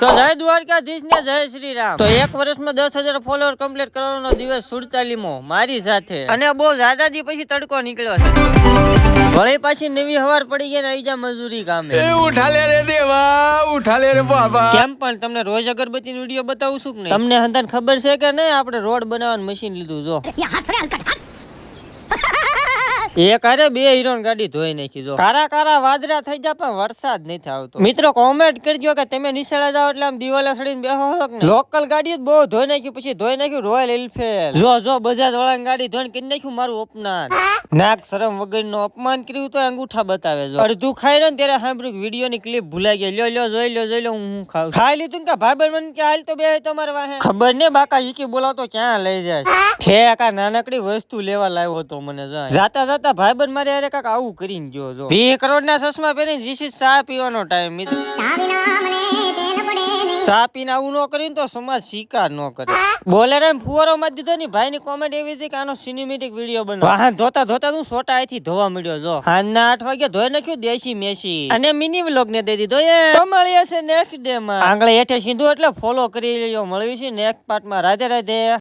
તો જય દ્વારકાધીશ ને જય શ્રી રામ। તો એક વર્ષમાં 10,000 ફોલોઅર કમ્પ્લીટ કરવાનો દિવસ 47મો મારી સાથે, અને બહુ જાદાજી પછી તડકો નીકળ્યો છે। વળી પાછી નવી હવાર પડી ગઈ ને આવી જા મજૂરી કામે। ઉઠા લે રે દેવા, ઉઠા લે રે બાબા। કેમ પણ તમને રોજ અગરબત્તી નો વિડિયો બતાવું છું કે નહીં? તમને હંતાને ખબર છે કે નહીં? આપણે રોડ બનાવવાનું મશીન લીધું જો। એક અરે બે હીરોન ગાડી ધોઈ નાખી જો। કારા કારા વાદળા થઈ જા પણ વરસાદ નથી આવતો। મિત્રો કોમેન્ટ કરજો કે તમે નિશાળે જાવ એટલે આમ દિવાલે સડીને બેહો છો કે લોકલ ગાડી બહુ ધોઈ નાખ્યું, પછી ધોઈ નાખ્યું રોયલ એન્ફિલ્ડ। જો બજાજ વાળાની ગાડી ધોઈને કરી નાખ્યું મારું અપમાન। નાક શરમ વગરનો અપમાન કર્યું તો અંગૂઠા બતાવે જો। અડધું ખાઈ રહ્યો ને ત્યારે સાંભળ્યું વિડીયો ની ક્લિપ ભૂલાઈ ગઈ। લ્યો જોઈ લો હું ખાઉં। ખાઈ લીધું કે ભાઈ મને કે હાલ તો બે તમારે વાહે ખબર ને બાકા ઈકી બોલાવતો ક્યાં લઈ જાય ઠેકા નાનકડી વસ્તુ લેવા લાવ્યો હતો મને જાતા ભાઈબંધ મારે યાર કાક આવું કરીને ગયો જો। 20 કરોડ ના ચશ્મા પહેરીને જીસી ચા પીવાનો ટાઈમ મિત્રો। ચા પીને આવું ન કરીને તો સમાજ સ્વીકાર ન કરે। બોલેર એમ ફુવારો માં દીધો ની ભાઈ ની કોમેન્ટ એવી હતી કે આનો સિનેમેટિક વિડીયો બનાવ। વાહન ધોતા હું સોટા અહીંથી ધોવા મળ્યો જો। સાંજના 8 વાગે ધોઈ નાખ્યું દેશી મેસી અને મિની વ્લોગ ને દઈ દીધો તો મળી હશે નેક્સ્ટ ડે માં। આંગળે હેઠે સીધું એટલે ફોલો કરી લેજો। મળવી છે નેક્સ્ટ પાર્ટ માં। રાધે રાધે।